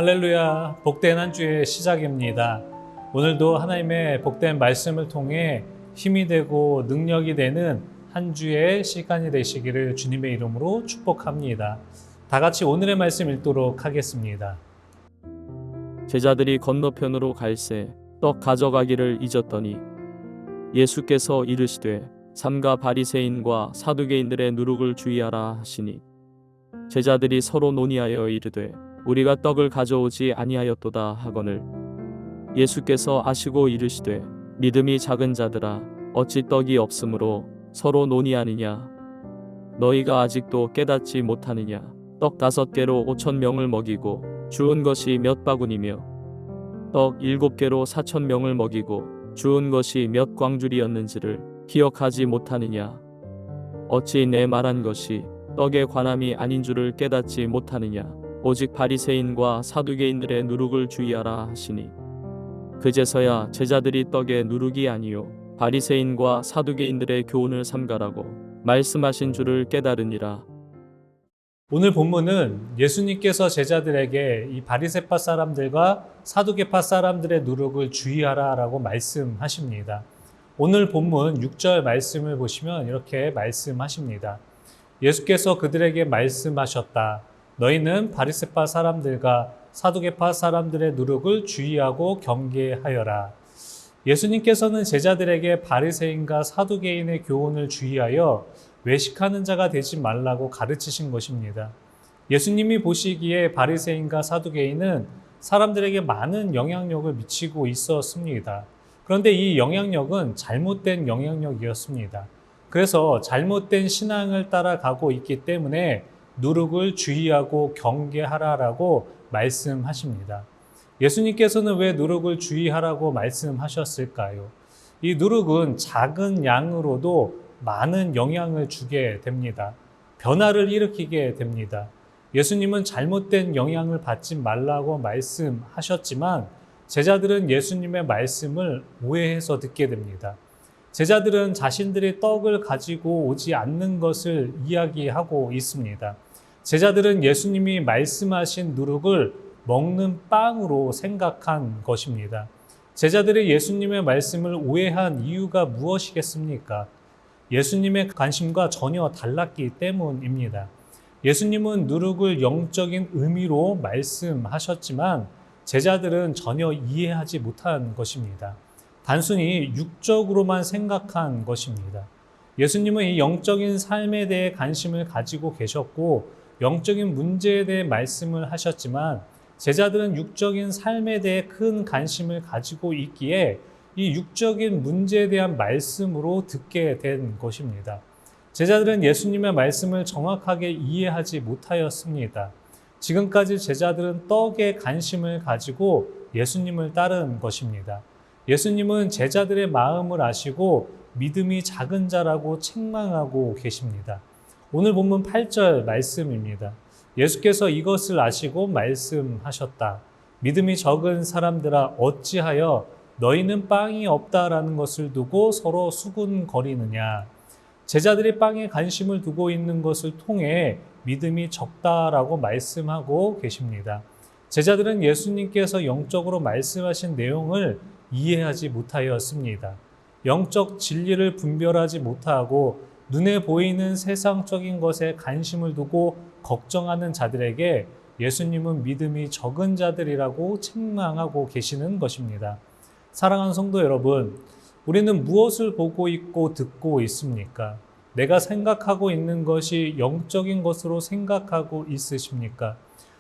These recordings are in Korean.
할렐루야, 복된 한 주의 시작입니다. 오늘도 하나님의 복된 말씀을 통해 힘이 되고 능력이 되는 한 주의 시간이 되시기를 주님의 이름으로 축복합니다. 다 같이 오늘의 말씀 읽도록 하겠습니다. 제자들이 건너편으로 갈새 떡 가져가기를 잊었더니 예수께서 이르시되 삼가 바리새인과 사두개인들의 누룩을 주의하라 하시니 제자들이 서로 논의하여 이르되 우리가 떡을 가져오지 아니하였도다 하거늘 예수께서 아시고 이르시되 믿음이 작은 자들아 어찌 떡이 없으므로 서로 논의하느냐 너희가 아직도 깨닫지 못하느냐 떡 5개로 5,000명을 먹이고 주은 것이 몇 바구니며 떡 7개로 4,000명을 먹이고 주은 것이 몇 광줄이었는지를 기억하지 못하느냐 어찌 내 말한 것이 떡에 관함이 아닌 줄을 깨닫지 못하느냐 오직 바리새인과 사두개인들의 누룩을 주의하라 하시니 그제서야 제자들이 떡의 누룩이 아니요 바리새인과 사두개인들의 교훈을 삼가라고 말씀하신 줄을 깨달으니라. 오늘 본문은 예수님께서 제자들에게 이 바리새파 사람들과 사두개파 사람들의 누룩을 주의하라 라고 말씀하십니다. 오늘 본문 6절 말씀을 보시면 이렇게 말씀하십니다. 예수께서 그들에게 말씀하셨다. 너희는 바리새파 사람들과 사두개파 사람들의 누룩을 주의하고 경계하여라. 예수님께서는 제자들에게 바리새인과 사두개인의 교훈을 주의하여 외식하는 자가 되지 말라고 가르치신 것입니다. 예수님이 보시기에 바리새인과 사두개인은 사람들에게 많은 영향력을 미치고 있었습니다. 그런데 이 영향력은 잘못된 영향력이었습니다. 그래서 잘못된 신앙을 따라가고 있기 때문에 누룩을 주의하고 경계하라라고 말씀하십니다. 예수님께서는 왜 누룩을 주의하라고 말씀하셨을까요? 이 누룩은 작은 양으로도 많은 영향을 주게 됩니다. 변화를 일으키게 됩니다. 예수님은 잘못된 영향을 받지 말라고 말씀하셨지만 제자들은 예수님의 말씀을 오해해서 듣게 됩니다. 제자들은 자신들이 떡을 가지고 오지 않는 것을 이야기하고 있습니다. 제자들은 예수님이 말씀하신 누룩을 먹는 빵으로 생각한 것입니다. 제자들이 예수님의 말씀을 오해한 이유가 무엇이겠습니까? 예수님의 관심과 전혀 달랐기 때문입니다. 예수님은 누룩을 영적인 의미로 말씀하셨지만 제자들은 전혀 이해하지 못한 것입니다. 단순히 육적으로만 생각한 것입니다. 예수님은 이 영적인 삶에 대해 관심을 가지고 계셨고 영적인 문제에 대해 말씀을 하셨지만 제자들은 육적인 삶에 대해 큰 관심을 가지고 있기에 이 육적인 문제에 대한 말씀으로 듣게 된 것입니다. 제자들은 예수님의 말씀을 정확하게 이해하지 못하였습니다. 지금까지 제자들은 떡에 관심을 가지고 예수님을 따른 것입니다. 예수님은 제자들의 마음을 아시고 믿음이 작은 자라고 책망하고 계십니다. 오늘 본문 8절 말씀입니다. 예수께서 이것을 아시고 말씀하셨다. 믿음이 적은 사람들아 어찌하여 너희는 빵이 없다라는 것을 두고 서로 수군거리느냐. 제자들이 빵에 관심을 두고 있는 것을 통해 믿음이 적다라고 말씀하고 계십니다. 제자들은 예수님께서 영적으로 말씀하신 내용을 이해하지 못하였습니다. 영적 진리를 분별하지 못하고 눈에 보이는 세상적인 것에 관심을 두고 걱정하는 자들에게 예수님은 믿음이 적은 자들이라고 책망하고 계시는 것입니다. 사랑하는 성도 여러분, 우리는 무엇을 보고 있고 듣고 있습니까? 내가 생각하고 있는 것이 영적인 것으로 생각하고 있으십니까?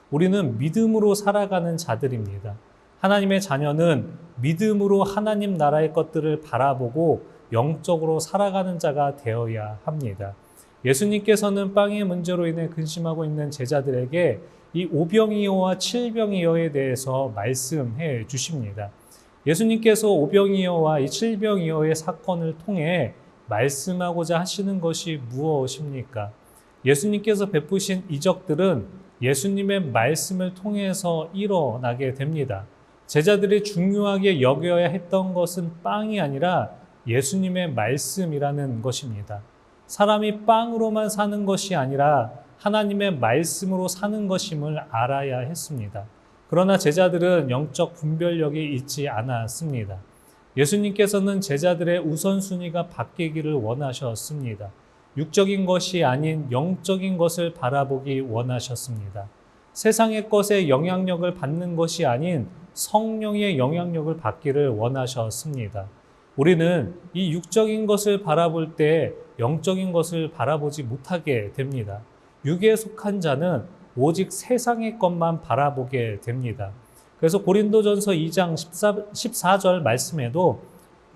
우리는 믿음으로 살아가는 자들입니다. 하나님의 자녀는 믿음으로 하나님 나라의 것들을 바라보고 영적으로 살아가는 자가 되어야 합니다. 예수님께서는 빵의 문제로 인해 근심하고 있는 제자들에게 이 오병이어와 칠병이어에 대해서 말씀해 주십니다. 예수님께서 오병이어와 이 칠병이어의 사건을 통해 말씀하고자 하시는 것이 무엇입니까? 예수님께서 베푸신 이적들은 예수님의 말씀을 통해서 일어나게 됩니다. 제자들이 중요하게 여겨야 했던 것은 빵이 아니라 예수님의 말씀이라는 것입니다. 사람이 빵으로만 사는 것이 아니라 하나님의 말씀으로 사는 것임을 알아야 했습니다. 그러나 제자들은 영적 분별력이 있지 않았습니다. 예수님께서는 제자들의 우선순위가 바뀌기를 원하셨습니다. 육적인 것이 아닌 영적인 것을 바라보기 원하셨습니다. 세상의 것에 영향력을 받는 것이 아닌 성령의 영향력을 받기를 원하셨습니다. 우리는 이 육적인 것을 바라볼 때 영적인 것을 바라보지 못하게 됩니다. 육에 속한 자는 오직 세상의 것만 바라보게 됩니다. 그래서 고린도전서 2장 14절 말씀에도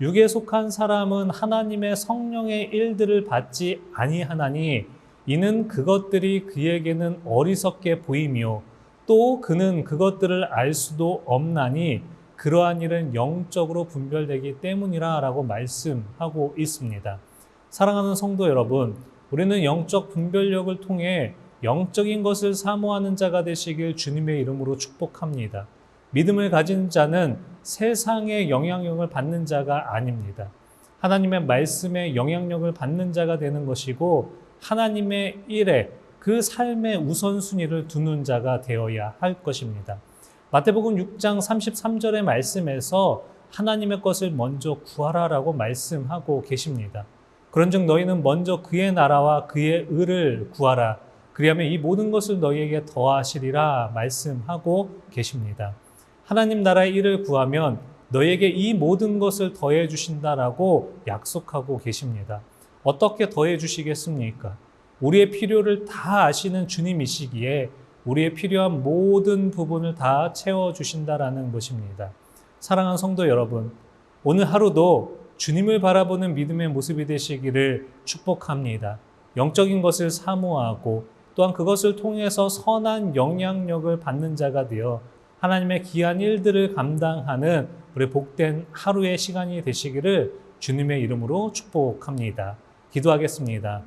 육에 속한 사람은 하나님의 성령의 일들을 받지 아니하나니 이는 그것들이 그에게는 어리석게 보이며 또 그는 그것들을 알 수도 없나니 그러한 일은 영적으로 분별되기 때문이라 라고 말씀하고 있습니다. 사랑하는 성도 여러분, 우리는 영적 분별력을 통해 영적인 것을 사모하는 자가 되시길 주님의 이름으로 축복합니다. 믿음을 가진 자는 세상의 영향력을 받는 자가 아닙니다. 하나님의 말씀에 영향력을 받는 자가 되는 것이고 하나님의 일에 그 삶의 우선순위를 두는 자가 되어야 할 것입니다. 마태복음 6장 33절의 말씀에서 하나님의 것을 먼저 구하라라고 말씀하고 계십니다. 그런즉 너희는 먼저 그의 나라와 그의 의를 구하라. 그리하면 이 모든 것을 너희에게 더하시리라 말씀하고 계십니다. 하나님 나라의 일을 구하면 너희에게 이 모든 것을 더해 주신다라고 약속하고 계십니다. 어떻게 더해 주시겠습니까? 우리의 필요를 다 아시는 주님이시기에 우리의 필요한 모든 부분을 다 채워주신다라는 것입니다. 사랑하는 성도 여러분, 오늘 하루도 주님을 바라보는 믿음의 모습이 되시기를 축복합니다. 영적인 것을 사모하고 또한 그것을 통해서 선한 영향력을 받는 자가 되어 하나님의 귀한 일들을 감당하는 우리 복된 하루의 시간이 되시기를 주님의 이름으로 축복합니다. 기도하겠습니다.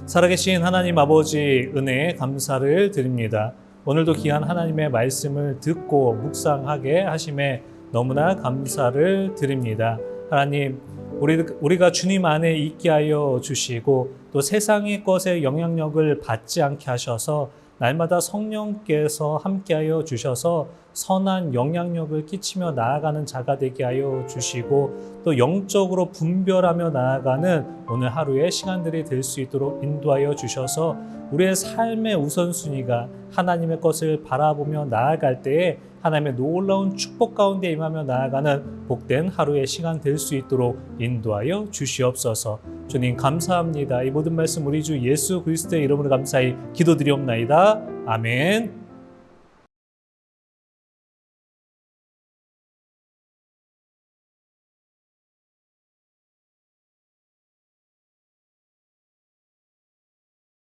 살아계신 하나님 아버지 은혜에 감사를 드립니다. 오늘도 귀한 하나님의 말씀을 듣고 묵상하게 하심에 너무나 감사를 드립니다. 하나님, 우리가 주님 안에 있게 하여 주시고 또 세상의 것에 영향력을 받지 않게 하셔서 날마다 성령께서 함께하여 주셔서 선한 영향력을 끼치며 나아가는 자가 되게 하여 주시고 또 영적으로 분별하며 나아가는 오늘 하루의 시간들이 될 수 있도록 인도하여 주셔서 우리의 삶의 우선순위가 하나님의 것을 바라보며 나아갈 때에 하나님의 놀라운 축복 가운데 임하며 나아가는 복된 하루의 시간 될 수 있도록 인도하여 주시옵소서. 주님 감사합니다. 이 모든 말씀 우리 주 예수 그리스도의 이름으로 감사히 기도드리옵나이다. 아멘.